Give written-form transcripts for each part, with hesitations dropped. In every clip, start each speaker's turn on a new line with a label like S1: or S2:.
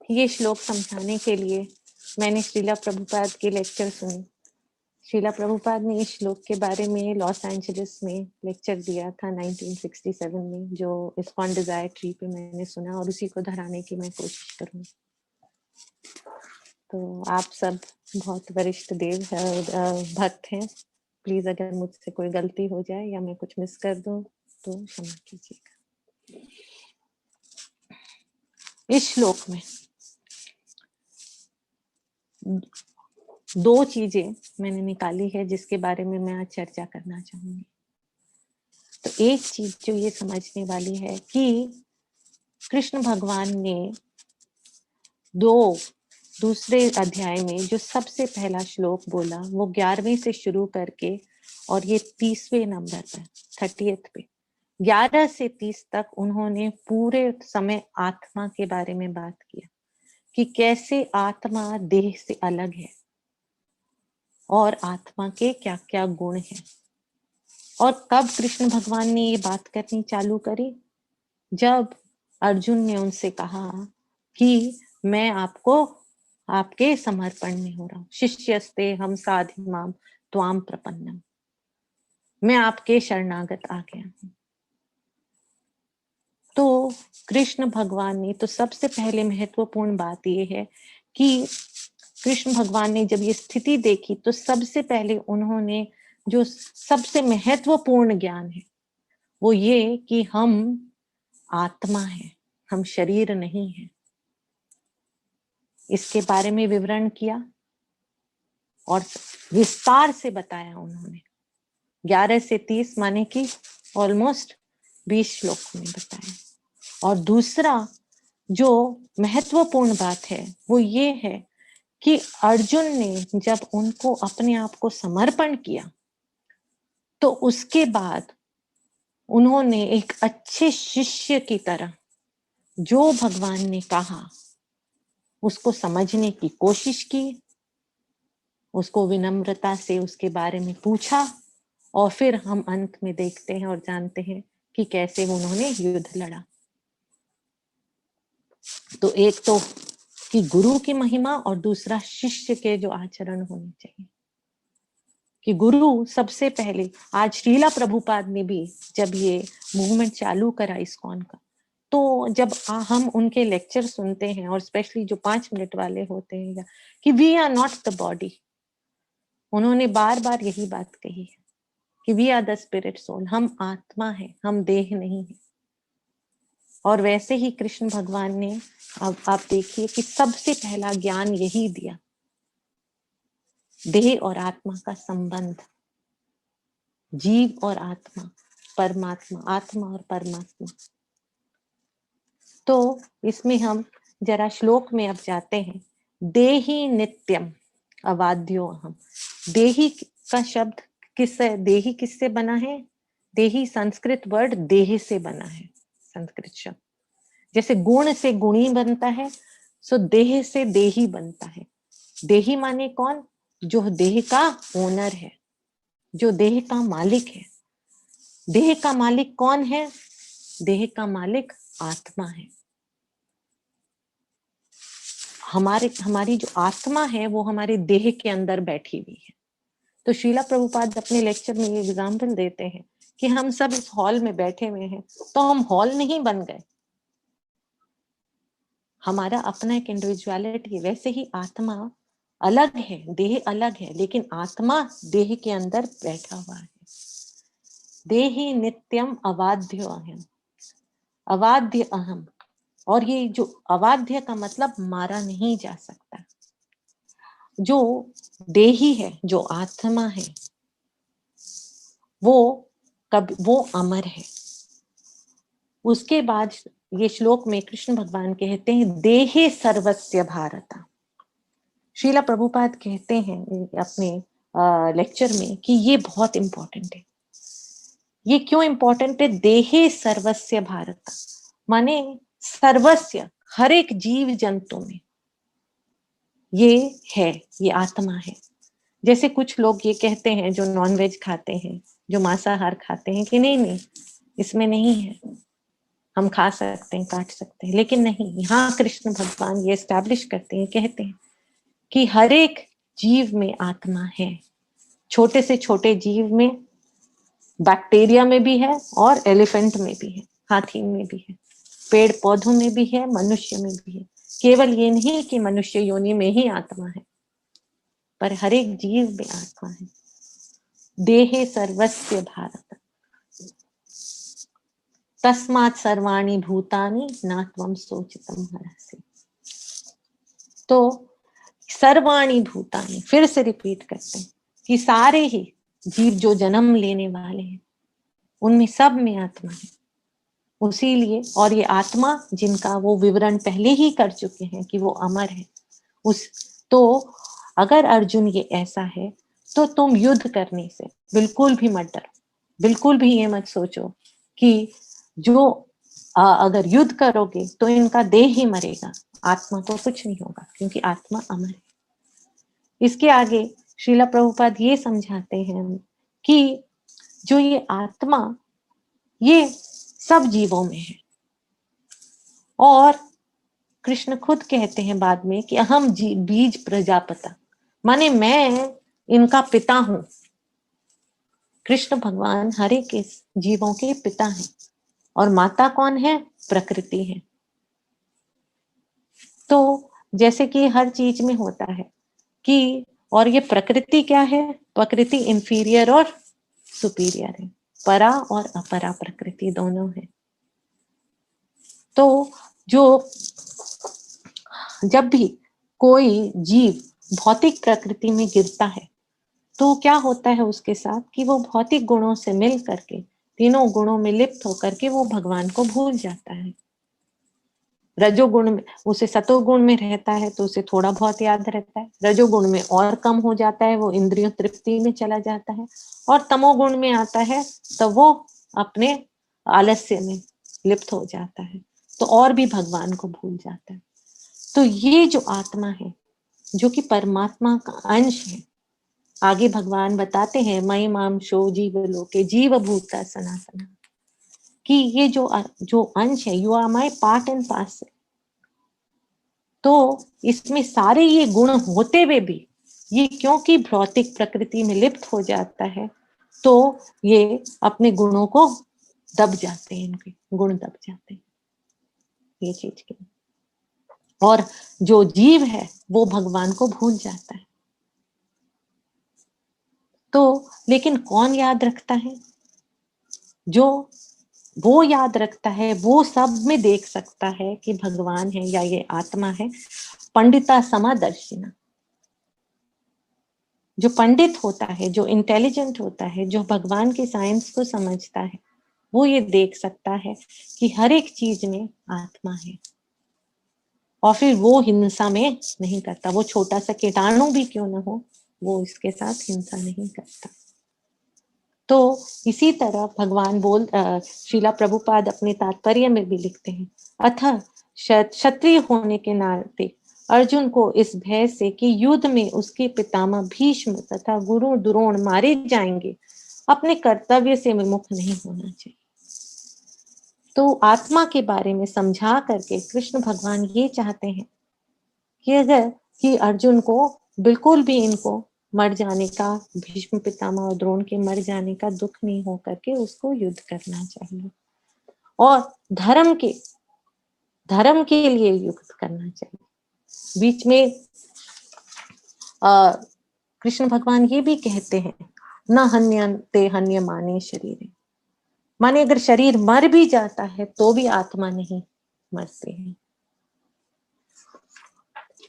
S1: ये श्लोक समझाने के लिए मैंने श्रीला प्रभुपाद के लेक्चर सुने। श्रीला प्रभुपाद ने इस श्लोक के बारे में लॉस एंजलिस में लेक्चर दिया था 1967 में, जो इस्कॉन डिजायर ट्री पे मैंने सुना और उसी को दोहराने की मैं कोशिश करूँगी। तो आप सब बहुत वरिष्ठ देव भक्त हैं, प्लीज अगर मुझसे कोई गलती हो जाए या मैं कुछ मिस कर दूं तो क्षमा कीजिएगा। इस श्लोक में दो चीजें मैंने निकाली है जिसके बारे में मैं आज चर्चा करना चाहूंगी। तो एक चीज जो ये समझने वाली है कि कृष्ण भगवान ने दूसरे अध्याय में जो सबसे पहला श्लोक बोला वो 11वें से शुरू करके और ये 30वें नंबर पर 30th पे 11 से 30 तक उन्होंने पूरे समय आत्मा के बारे में बात किया कि कैसे आत्मा देह से अलग है और आत्मा के क्या क्या गुण हैं। और कब कृष्ण भगवान ने ये बात करनी चालू करी? जब अर्जुन ने उनसे कहा कि मैं आपको आपके समर्पण में हो रहा हूं, शिष्यस्ते हम साधिमाम त्वाम प्रपन्नम, मैं आपके शरणागत आ गया हूं। तो कृष्ण भगवान ने तो सबसे पहले महत्वपूर्ण बात यह है कि कृष्ण भगवान ने जब ये स्थिति देखी तो सबसे पहले उन्होंने जो सबसे महत्वपूर्ण ज्ञान है वो ये कि हम आत्मा है, हम शरीर नहीं है, इसके बारे में विवरण किया और विस्तार से बताया उन्होंने। 11 से 30 माने कि ऑलमोस्ट 20 श्लोक में बताया। और दूसरा जो महत्वपूर्ण बात है वो ये है कि अर्जुन ने जब उनको अपने आप को समर्पण किया तो उसके बाद उन्होंने एक अच्छे शिष्य की तरह जो भगवान ने कहा उसको समझने की कोशिश की, उसको विनम्रता से उसके बारे में पूछा और फिर हम अंत में देखते हैं और जानते हैं कि कैसे उन्होंने युद्ध लड़ा। तो एक तो कि गुरु की महिमा और दूसरा शिष्य के जो आचरण होने चाहिए कि गुरु सबसे पहले। आज श्रीला प्रभुपाद ने भी जब ये मूवमेंट चालू करा इस्कॉन का, तो जब हम उनके लेक्चर सुनते हैं और स्पेशली जो 5 मिनट वाले होते हैं कि we are not the body, उन्होंने बार बार यही बात कही है कि we are the spirit soul, हम आत्मा है, हम देह नहीं है। और वैसे ही कृष्ण भगवान ने अब आप देखिए कि सबसे पहला ज्ञान यही दिया, देह और आत्मा का संबंध, जीव और आत्मा, परमात्मा, आत्मा और परमात्मा। तो इसमें हम जरा श्लोक में अब जाते हैं। देही नित्यम अवाद्यो अहम। देही का शब्द किससे, देही किससे बना है? देही संस्कृत वर्ड देह से बना है, संस्कृत शब्द। जैसे गुण से गुणी बनता है, सो देह से देही बनता है। देही माने कौन? जो देह का ओनर है, जो देह का मालिक है। देह का मालिक कौन है? देह का मालिक आत्मा है। हमारी जो आत्मा है वो हमारे देह के अंदर बैठी हुई है। तो श्रीला प्रभुपाद अपने लेक्चर में ये एग्जाम्पल देते हैं कि हम सब इस हॉल में बैठे हुए हैं, तो हम हॉल नहीं बन गए, हमारा अपना एक इंडिविजुअलिटी है। वैसे ही आत्मा अलग है, देह अलग है, लेकिन आत्मा देह के अंदर बैठा हुआ है। देहि नित्यम अवाध्य अहम, अवाध्य अहम। और ये जो अवाध्य का मतलब मारा नहीं जा सकता। जो देही है, जो आत्मा है, वो अमर है। उसके बाद ये श्लोक में कृष्ण भगवान कहते हैं देहे सर्वस्य भारत। श्रीला प्रभुपाद कहते हैं अपने लेक्चर में कि ये बहुत इंपॉर्टेंट है। ये क्यों इंपॉर्टेंट है? देहे सर्वस्य भारत माने सर्वस्य, हर एक जीव जंतु में ये है, ये आत्मा है। जैसे कुछ लोग ये कहते हैं जो नॉनवेज खाते हैं, जो मांसाहार खाते हैं कि नहीं नहीं इसमें नहीं है, हम खा सकते हैं, काट सकते हैं, लेकिन नहीं, यहाँ कृष्ण भगवान ये एस्टैब्लिश करते हैं, कहते हैं कि हर एक जीव में आत्मा है। छोटे से छोटे जीव में, बैक्टीरिया में भी है और एलिफेंट में भी है, हाथी में भी है, पेड़ पौधों में भी है, मनुष्य में भी है। केवल ये नहीं कि मनुष्य योनि में ही आत्मा है, पर हर एक जीव में आत्मा है। देहे सर्वस्य भारत तस्मात् सर्वाणि भूतानि न त्वं शोचितुम् अर्हसि। तो सर्वाणि भूतानि, फिर से रिपीट करते हैं कि सारे ही जीव जो जन्म लेने वाले हैं उनमें सब में आत्मा है। उसी लिए, और ये आत्मा जिनका वो विवरण पहले ही कर चुके हैं कि वो अमर है, तो अगर अर्जुन ये ऐसा है तो तुम युद्ध करने से बिल्कुल भी मत डरो, बिल्कुल भी ये मत सोचो कि जो अगर युद्ध करोगे तो इनका देह ही मरेगा, आत्मा को कुछ नहीं होगा, क्योंकि आत्मा अमर है। इसके आगे श्रीला प्रभुपाद ये समझाते हैं कि जो ये आत्मा ये सब जीवों में है, और कृष्ण खुद कहते हैं बाद में कि अहम बीज प्रजापता, माने मैं इनका पिता हूं। कृष्ण भगवान हर एक जीवों के पिता हैं, और माता कौन है? प्रकृति है। तो जैसे कि हर चीज में होता है कि, और ये प्रकृति क्या है? प्रकृति इंफीरियर और सुपीरियर है, परा और अपरा प्रकृति दोनों है। तो जब भी कोई जीव भौतिक प्रकृति में गिरता है तो क्या होता है उसके साथ कि वो भौतिक गुणों से मिल करके, तीनों गुणों में लिप्त होकर के वो भगवान को भूल जाता है। रजोगुण में, उसे सतोगुण में रहता है तो उसे थोड़ा बहुत याद रहता है, रजोगुण में और कम हो जाता है, वो इंद्रियों तृप्ति में चला जाता है, और तमोगुण में आता है तो वो अपने आलस्य में लिप्त हो जाता है, तो और भी भगवान को भूल जाता है। तो ये जो आत्मा है, जो कि परमात्मा का अंश है, आगे भगवान बताते हैं मयि माम शो जीव लोके जीव भूता सनातना, कि ये जो अंश है, you are my part and parcel. तो इसमें सारे ये गुण होते हुए भी ये क्योंकि भौतिक प्रकृति में लिप्त हो जाता है, तो ये अपने गुणों को दब जाते हैं, इनके गुण दब जाते हैं ये चीज के। और जो जीव है वो भगवान को भूल जाता है। तो लेकिन कौन याद रखता है? जो वो याद रखता है, वो सब में देख सकता है कि भगवान है या ये आत्मा है। पंडिता समादर्शिना, जो पंडित होता है, जो इंटेलिजेंट होता है, जो भगवान की साइंस को समझता है, वो ये देख सकता है कि हर एक चीज में आत्मा है, और फिर वो हिंसा में नहीं करता। वो छोटा सा कीटाणु भी क्यों ना हो, वो इसके साथ हिंसा नहीं करता। तो इसी तरह भगवान श्रीला प्रभुपाद अपने तात्पर्य में भी लिखते हैं, अतः क्षत्रिय होने के नाते अर्जुन को इस भय से कि युद्ध में उसके पितामह भीष्म तथा गुरु द्रोण मारे जाएंगे, अपने कर्तव्य से विमुख नहीं होना चाहिए। तो आत्मा के बारे में समझा करके कृष्ण भगवान ये चाहते हैं कि अर्जुन को बिल्कुल भी इनको मर जाने का, भीष्म पितामह और द्रोण के मर जाने का दुख नहीं हो करके उसको युद्ध करना चाहिए, और धर्म के लिए युद्ध करना चाहिए। बीच में कृष्ण भगवान ये भी कहते हैं, न हन्यन्ते हन्यमाने शरीर, माने अगर शरीर मर भी जाता है तो भी आत्मा नहीं मरते हैं,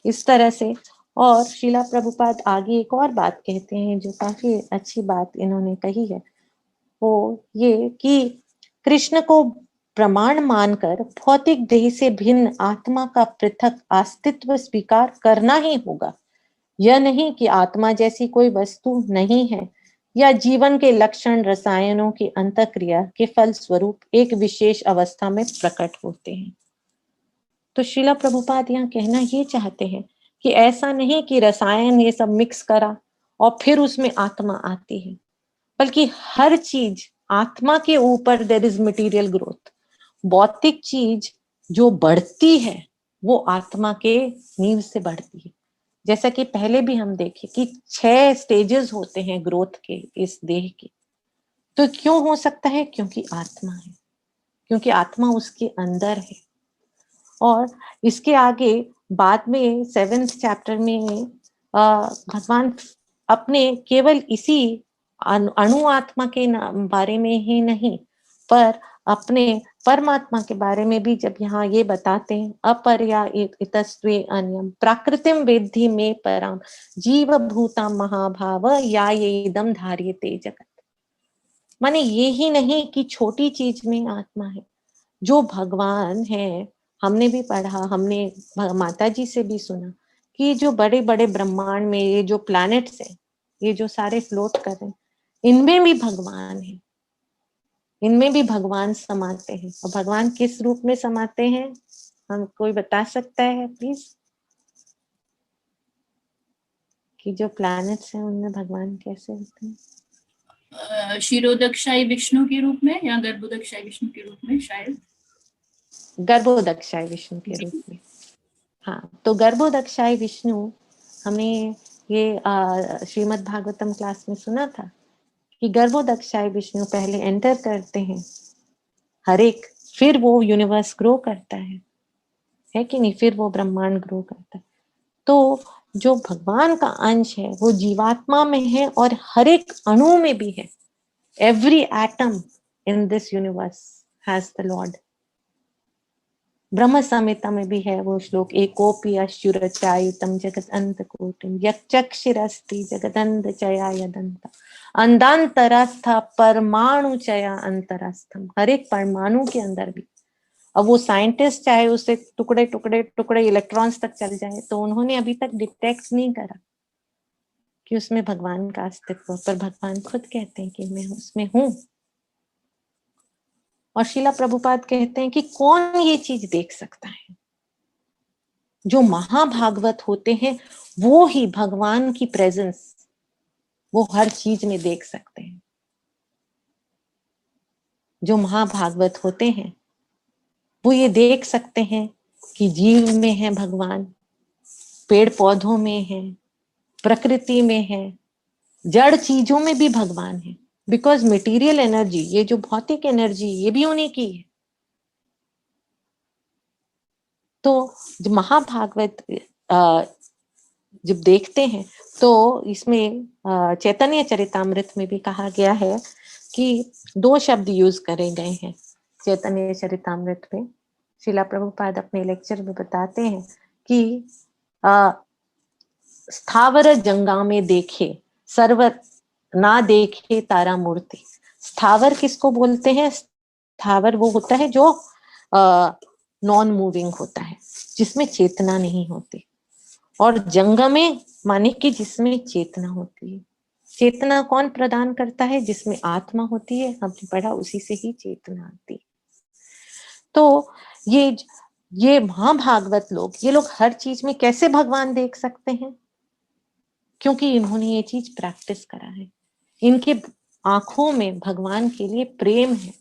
S1: इस तरह से। और श्रीला प्रभुपाद आगे एक और बात कहते हैं जो काफी अच्छी बात इन्होंने कही है, वो ये कि कृष्ण को प्रमाण मानकर भौतिक देह से भिन्न आत्मा का पृथक अस्तित्व स्वीकार करना ही होगा। यह नहीं कि आत्मा जैसी कोई वस्तु नहीं है, या जीवन के लक्षण रसायनों की अंतःक्रिया के फल स्वरूप एक विशेष अवस्था में प्रकट होते हैं। तो श्रीला प्रभुपाद यहाँ कहना ये चाहते हैं कि ऐसा नहीं कि रसायन ये सब मिक्स करा और फिर उसमें आत्मा आती है, बल्कि हर चीज आत्मा के ऊपर देयर इज मटेरियल ग्रोथ, भौतिक चीज जो बढ़ती है वो आत्मा के नींव से बढ़ती है। जैसा कि पहले भी हम देखे कि 6 स्टेजेस होते हैं ग्रोथ के इस देह के। तो क्यों हो सकता है? क्योंकि आत्मा है, क्योंकि आत्मा उसके अंदर है। और इसके आगे बाद में 7th चैप्टर में भगवान अपने केवल इसी अणु आत्मा के बारे में ही नहीं, पर अपने परमात्मा के बारे में भी जब यहाँ ये बताते हैं, अपरया इतस्त्वे अन्यम प्राकृतिम वेद्धि में पराम जीव भूता महाभाव या ये इदम धार्यते जगत। माने ये ही नहीं कि छोटी चीज में आत्मा है, जो भगवान है। हमने भी पढ़ा, हमने माता जी से भी सुना कि जो बड़े बड़े ब्रह्मांड में ये जो प्लैनेट्स हैं, ये जो सारे फ्लोट कर रहे हैं, इनमें भी भगवान है, इनमें भी भगवान समाते हैं। और भगवान किस रूप में समाते हैं? हम कोई बता सकता है प्लीज? कि जो प्लैनेट्स हैं उनमें भगवान कैसे होते हैं?
S2: क्षीरोदक्षाई विष्णु के रूप में या गर्भोदक्षाई विष्णु के रूप में, शायद
S1: गर्भोदक्षाई विष्णु के रूप में। हाँ, तो गर्भोदक्षाई विष्णु हमने ये श्रीमद् भागवतम क्लास में सुना था कि गर्भोदक्षाई विष्णु पहले एंटर करते हैं हर एक, फिर वो यूनिवर्स ग्रो करता है कि नहीं? फिर वो ब्रह्मांड ग्रो करता है। तो जो भगवान का अंश है वो जीवात्मा में है और हर एक अणु में भी है। Every atom in this universe has the Lord. ब्रह्म संहिता में भी है वो श्लोक, एकोपि अश्चुरचायुतम जगत अंतकोटिम यक्षक्षिरस्ति जगदंध चया यदंत अंधांतरस्थ परमाणु चया अंतरस्थम। हर एक परमाणु के अंदर भी। अब वो साइंटिस्ट चाहे उसे टुकड़े टुकड़े टुकड़े इलेक्ट्रॉन्स तक चल जाए, तो उन्होंने अभी तक डिटेक्ट नहीं करा कि उसमें भगवान का अस्तित्व, पर भगवान खुद कहते हैं कि मैं उसमें हूं। और शिला प्रभुपाद कहते हैं कि कौन ये चीज देख सकता है? जो महाभागवत होते हैं वो ही भगवान की प्रेजेंस वो हर चीज में देख सकते हैं। जो महाभागवत होते हैं वो ये देख सकते हैं कि जीव में है भगवान, पेड़ पौधों में है, प्रकृति में है, जड़ चीजों में भी भगवान है। बिकॉज मटेरियल एनर्जी, ये जो भौतिक एनर्जी, ये भी उन्हीं की है। तो जो महाभागवत जब देखते हैं तो इसमें चैतन्य चरितामृत में भी कहा गया है कि 2 शब्द यूज करे गए हैं चैतन्य चरितामृत में। शिला प्रभुपाद अपने लेक्चर में बताते हैं कि स्थावर जंगा में देखे सर्वर ना देखे तारा मूर्ति। स्थावर किसको बोलते हैं? स्थावर वो होता है जो नॉन मूविंग होता है, जिसमें चेतना नहीं होती। और जंगमे माने कि जिसमें चेतना होती है। चेतना कौन प्रदान करता है? जिसमें आत्मा होती है, हमने पढ़ा, उसी से ही चेतना आती है। तो ये महाभागवत लोग, ये लोग हर चीज में कैसे भगवान देख सकते हैं? क्योंकि इन्होंने ये चीज प्रैक्टिस करा है। इनके आंखों में भगवान के लिए प्रेम है।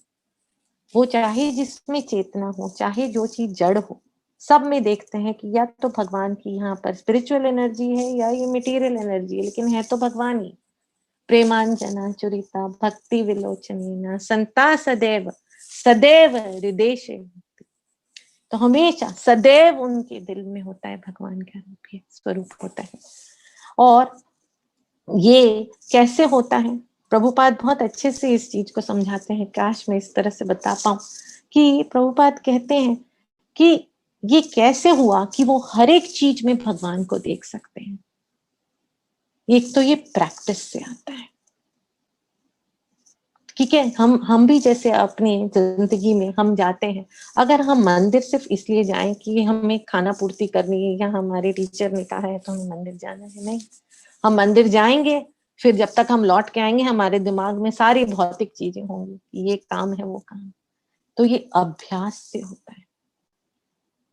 S1: वो चाहे जिसमें चेतना हो, चाहे जो चीज जड़ हो, सब में देखते हैं कि या तो भगवान की यहाँ पर स्पिरिचुअल एनर्जी है या ये मटेरियल एनर्जी है, लेकिन है तो भगवान ही। प्रेमांजना चुरिता भक्ति विलोचनीना संता सदैव सदैव हृदय। तो हमेशा सदैव उनके दिल में होता है भगवान का रूप, ये स्वरूप होता है। और ये कैसे होता है? प्रभुपाद बहुत अच्छे से इस चीज को समझाते हैं। काश मैं इस तरह से बता पाऊं कि प्रभुपाद कहते हैं कि ये कैसे हुआ कि वो हर एक चीज में भगवान को देख सकते हैं। एक तो ये प्रैक्टिस से आता है। ठीक है, हम भी जैसे अपनी जिंदगी में हम जाते हैं, अगर हम मंदिर सिर्फ इसलिए जाएं कि हमें खाना पूर्ति करनी है या हमारे टीचर ने कहा है तो हमें मंदिर जाना है, नहीं। हम मंदिर जाएंगे, फिर जब तक हम लौट के आएंगे हमारे दिमाग में सारी भौतिक चीजें होंगी, ये काम है वो काम। तो ये अभ्यास से होता है।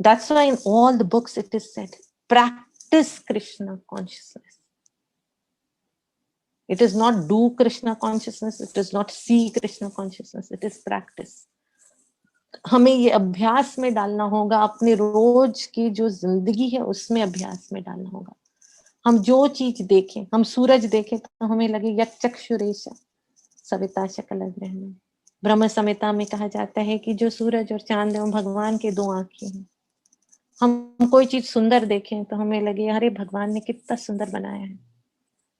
S1: That's why in all the books it is said, practice Krishna consciousness. It is not do Krishna consciousness, it is not see Krishna consciousness, it is practice. हमें ये अभ्यास में डालना होगा, अपने रोज की जो जिंदगी है उसमें अभ्यास में डालना होगा। हम जो चीज देखें, हम सूरज देखें तो हमें लगे यक्षुरेश सविता शकल ग्रहण। ब्रह्म संहिता में कहा जाता है कि जो सूरज और चांद है वो भगवान के 2 आंखें हैं। हम कोई चीज सुंदर देखें तो हमें लगे अरे भगवान ने कितना सुंदर बनाया है।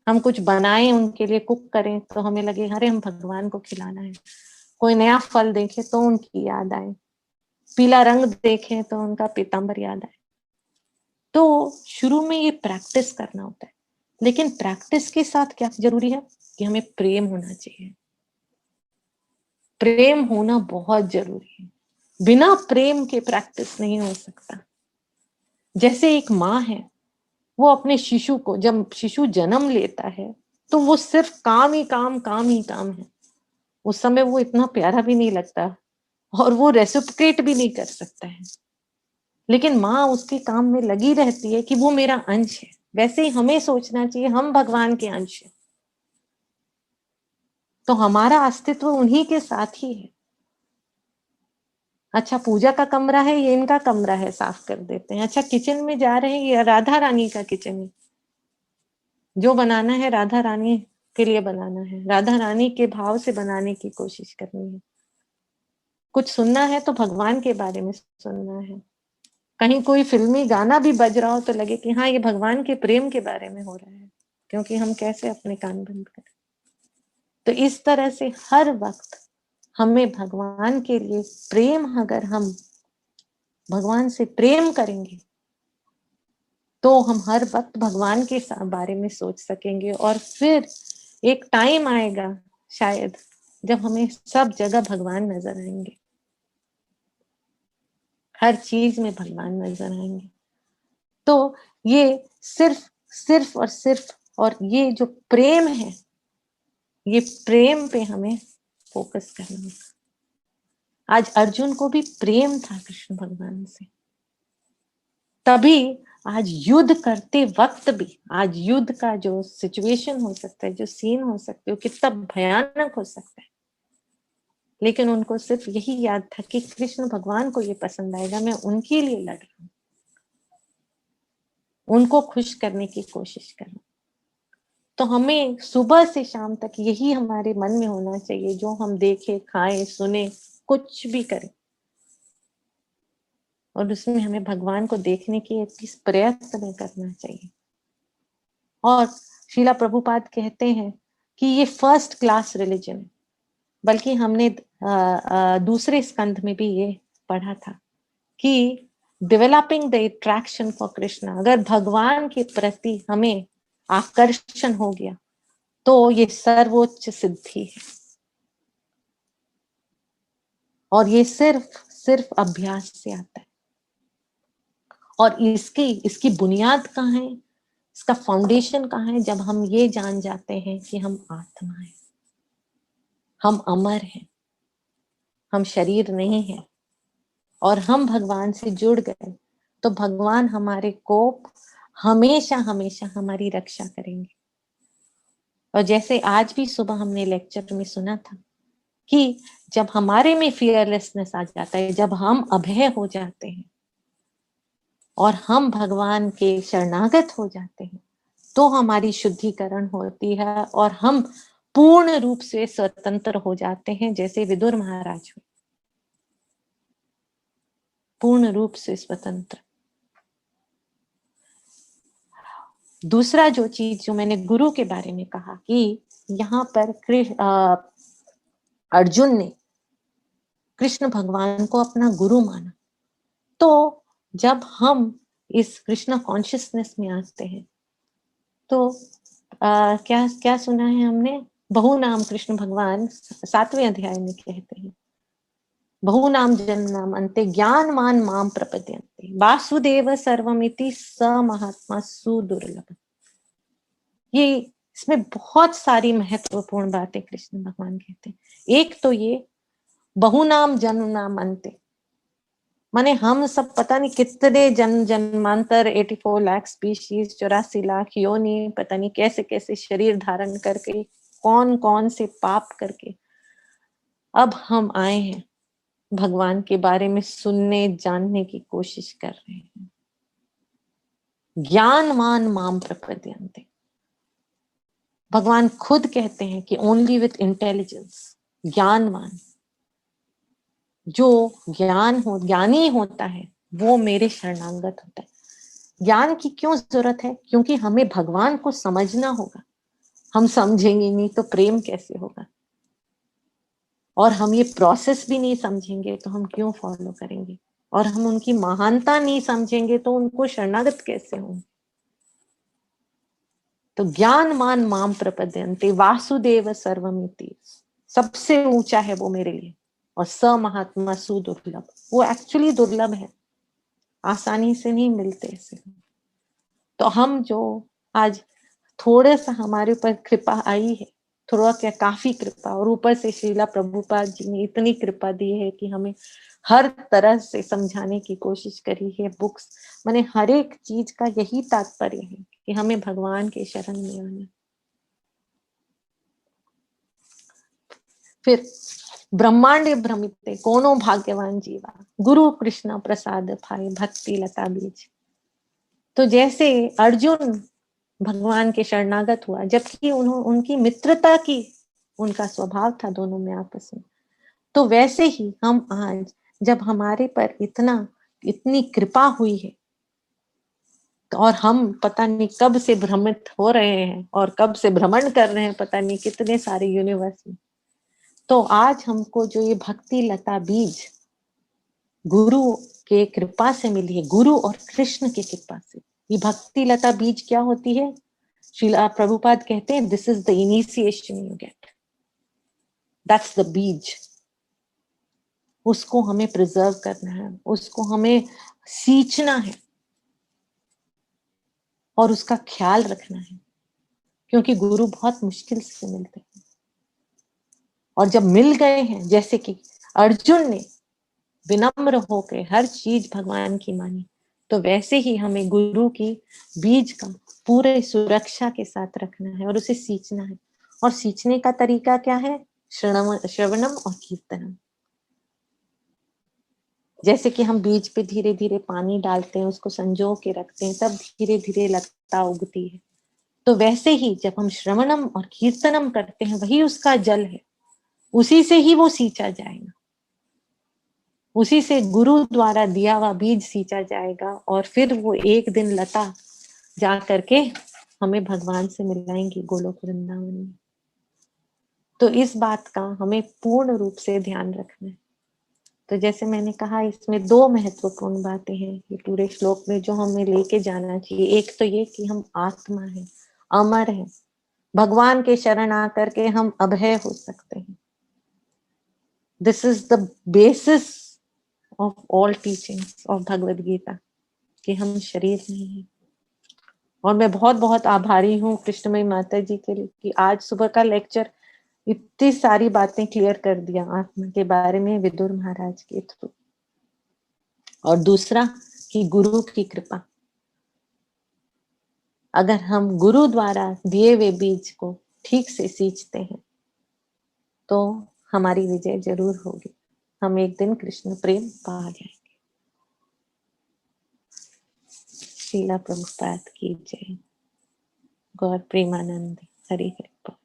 S1: हम कुछ बनाएं उनके लिए, कुक करें तो हमें लगे अरे हम भगवान को खिलाना है। कोई नया फल देखे तो उनकी याद आए, पीला रंग देखें तो उनका पीताम्बर याद आए। तो शुरू में ये प्रैक्टिस करना होता है, लेकिन प्रैक्टिस के साथ क्या जरूरी है कि हमें प्रेम होना चाहिए। प्रेम होना बहुत जरूरी है। बिना प्रेम के प्रैक्टिस नहीं हो सकता। जैसे एक माँ है, वो अपने शिशु को, जब शिशु जन्म लेता है तो वो सिर्फ काम ही काम, काम ही काम है। उस समय वो इतना प्यारा भी नहीं लगता और वो रेसिप्रोकेट भी नहीं कर सकता है, लेकिन माँ उसके काम में लगी रहती है कि वो मेरा अंश है। वैसे ही हमें सोचना चाहिए हम भगवान के अंश हैं, तो हमारा अस्तित्व उन्हीं के साथ ही है। अच्छा, पूजा का कमरा है, ये इनका कमरा है, साफ कर देते हैं। अच्छा, किचन में जा रहे हैं, ये राधा रानी का किचन है। जो बनाना है राधा रानी के लिए बनाना है, राधा रानी के भाव से बनाने की कोशिश करनी है। कुछ सुनना है तो भगवान के बारे में सुनना है। कहीं कोई फिल्मी गाना भी बज रहा हो तो लगे कि हाँ, ये भगवान के प्रेम के बारे में हो रहा है, क्योंकि हम कैसे अपने कान बंद करें। तो इस तरह से हर वक्त हमें भगवान के लिए प्रेम, अगर हम भगवान से प्रेम करेंगे तो हम हर वक्त भगवान के बारे में सोच सकेंगे। और फिर एक टाइम आएगा शायद जब हमें सब जगह भगवान नजर आएंगे, हर चीज में भगवान नजर आएंगे। तो ये सिर्फ सिर्फ और सिर्फ, और ये जो प्रेम है, ये प्रेम पे हमें फोकस करना होगा। आज अर्जुन को भी प्रेम था कृष्ण भगवान से, तभी आज युद्ध करते वक्त भी, आज युद्ध का जो सिचुएशन हो सकता है, जो सीन हो सकता है, वो कितना भयानक हो सकता है, लेकिन उनको सिर्फ यही याद था कि कृष्ण भगवान को ये पसंद आएगा, मैं उनके लिए लड़ रहा हूं, उनको खुश करने की कोशिश कर रहा हूं। तो हमें सुबह से शाम तक यही हमारे मन में होना चाहिए, जो हम देखें, खाएं, सुने, कुछ भी करें, और उसमें हमें भगवान को देखने की एटलीस्ट प्रयत्न करना चाहिए। और श्रीला प्रभुपाद कहते हैं कि ये फर्स्ट क्लास रिलीजन है। बल्कि हमने दूसरे स्कंध में भी ये पढ़ा था कि developing the attraction for Krishna, अगर भगवान के प्रति हमें आकर्षण हो गया तो ये सर्वोच्च सिद्धि है। और ये सिर्फ सिर्फ अभ्यास से आता है। और इसकी बुनियाद कहाँ है, इसका फाउंडेशन कहाँ है? जब हम ये जान जाते हैं कि हम आत्मा हैं, हम अमर हैं, हम शरीर नहीं हैं, और हम भगवान से जुड़ गए, तो भगवान हमारे को हमेशा हमेशा हमारी रक्षा करेंगे। और जैसे आज भी सुबह हमने लेक्चर में सुना था कि जब हमारे में फियरलेसनेस आ जाता है, जब हम अभय हो जाते हैं और हम भगवान के शरणागत हो जाते हैं, तो हमारी शुद्धिकरण होती है और हम पूर्ण रूप से स्वतंत्र हो जाते हैं, जैसे विदुर महाराज हुए, पूर्ण रूप से स्वतंत्र। दूसरा जो चीज जो मैंने गुरु के बारे में कहा कि यहाँ पर अर्जुन ने कृष्ण भगवान को अपना गुरु माना। तो जब हम इस कृष्ण कॉन्शियसनेस में आते हैं तो क्या क्या सुना है हमने, बहु नाम कृष्ण भगवान 7वें अध्याय में कहते हैं, बहु नाम जन्म नाम अंते ज्ञान मान माम प्रपद्यन्ते वासुदेव सर्वमिति स महात्मा सुदुर्लभ। ये इसमें बहुत सारी महत्वपूर्ण बातें कृष्ण भगवान कहते हैं। एक तो ये बहु नाम जन्म नाम अंते, माने हम सब पता नहीं कितने जन्मांतर 84 लाख स्पीशीज, 84 लाख योनि, पता नहीं कैसे कैसे शरीर धारण करके, कौन कौन से पाप करके अब हम आए हैं। भगवान के बारे में सुनने जानने की कोशिश कर रहे हैं। ज्ञानवान माम प्रपद्यन्ते, भगवान खुद कहते हैं कि ओनली विथ इंटेलिजेंस, ज्ञानवान, जो ज्ञानी होता है वो मेरे शरणागत होता है। ज्ञान की क्यों जरूरत है? क्योंकि हमें भगवान को समझना होगा। हम समझेंगे नहीं तो प्रेम कैसे होगा? और हम ये प्रोसेस भी नहीं समझेंगे तो हम क्यों फॉलो करेंगे? और हम उनकी महानता नहीं समझेंगे तो उनको शरणागत कैसे होंगे? तो ज्ञानमान माम प्रपद्यन्ते वासुदेव सर्वमिति, सबसे ऊंचा है वो मेरे लिए। और स महात्मा सुदुर्लभ, वो एक्चुअली दुर्लभ है, आसानी से नहीं मिलते ऐसे। तो हम जो आज थोड़ा सा हमारे ऊपर कृपा आई है, थोड़ा क्या काफी कृपा, और ऊपर से श्रीला प्रभुपाद जी ने इतनी कृपा दी है कि हमें हर तरह से समझाने की कोशिश करी है। बुक्स, माने हर एक चीज का यही तात्पर्य है कि हमें भगवान के शरण में आना। फिर ब्रह्मांडे भ्रमिते कोनो भाग्यवान जीवा, गुरु कृष्ण प्रसाद पाए भक्ति लता बीज। तो जैसे अर्जुन भगवान के शरणागत हुआ, जबकि उनकी मित्रता की उनका स्वभाव था दोनों में आपस में, तो वैसे ही हम आज जब हमारे पर इतनी कृपा हुई है और हम पता नहीं कब से भ्रमित हो रहे हैं और कब से भ्रमण कर रहे हैं पता नहीं कितने सारे यूनिवर्स में, तो आज हमको जो ये भक्ति लता बीज गुरु के कृपा से मिली है, गुरु और कृष्ण की कृपा से। ये भक्ति लता बीज क्या होती है? श्रीला प्रभुपाद कहते हैं this is the initiation you get, that's the bees. उसको हमें प्रिजर्व करना है, उसको हमें सींचना है और उसका ख्याल रखना है, क्योंकि गुरु बहुत मुश्किल से मिलते हैं। और जब मिल गए हैं, जैसे कि अर्जुन ने विनम्र होकर हर चीज भगवान की मानी, तो वैसे ही हमें गुरु की बीज का पूरे सुरक्षा के साथ रखना है और उसे सींचना है। और सींचने का तरीका क्या है? श्रवणम और कीर्तनम। जैसे कि हम बीज पे धीरे धीरे पानी डालते हैं, उसको संजो के रखते हैं, तब धीरे धीरे लता उगती है। तो वैसे ही जब हम श्रवणम और कीर्तनम करते हैं, वही उसका जल है, उसी से ही वो सींचा जाएगा, उसी से गुरु द्वारा दिया हुआ बीज सींचा जाएगा और फिर वो एक दिन लता जा करके हमें भगवान से मिलाएंगी गोलोक वृंदावन में। तो इस बात का हमें पूर्ण रूप से ध्यान रखना है। तो जैसे मैंने कहा, इसमें दो महत्वपूर्ण बातें हैं ये पूरे श्लोक में जो हमें लेके जाना चाहिए। एक तो ये कि हम आत्मा है, अमर है, भगवान के शरण आकर के हम अभय हो सकते हैं। This is the basis of all teachings of Bhagavad Gita, कि हम शरीर नहीं है। और मैं बहुत बहुत आभारी हूँ कृष्णमयी माता जी के लिए कि आज सुबह का लेक्चर इतनी सारी बातें क्लियर कर दिया आत्मा के बारे में विदुर महाराज के थ्रू। और दूसरा कि गुरु की कृपा, अगर हम गुरु द्वारा दिए हुए बीज को ठीक से सींचते हैं तो हमारी विजय जरूर होगी, हम एक दिन कृष्ण प्रेम पा जाएंगे। श्रीला प्रभुपाद की जय। गौर प्रेमानंद। हरि हरि बोल।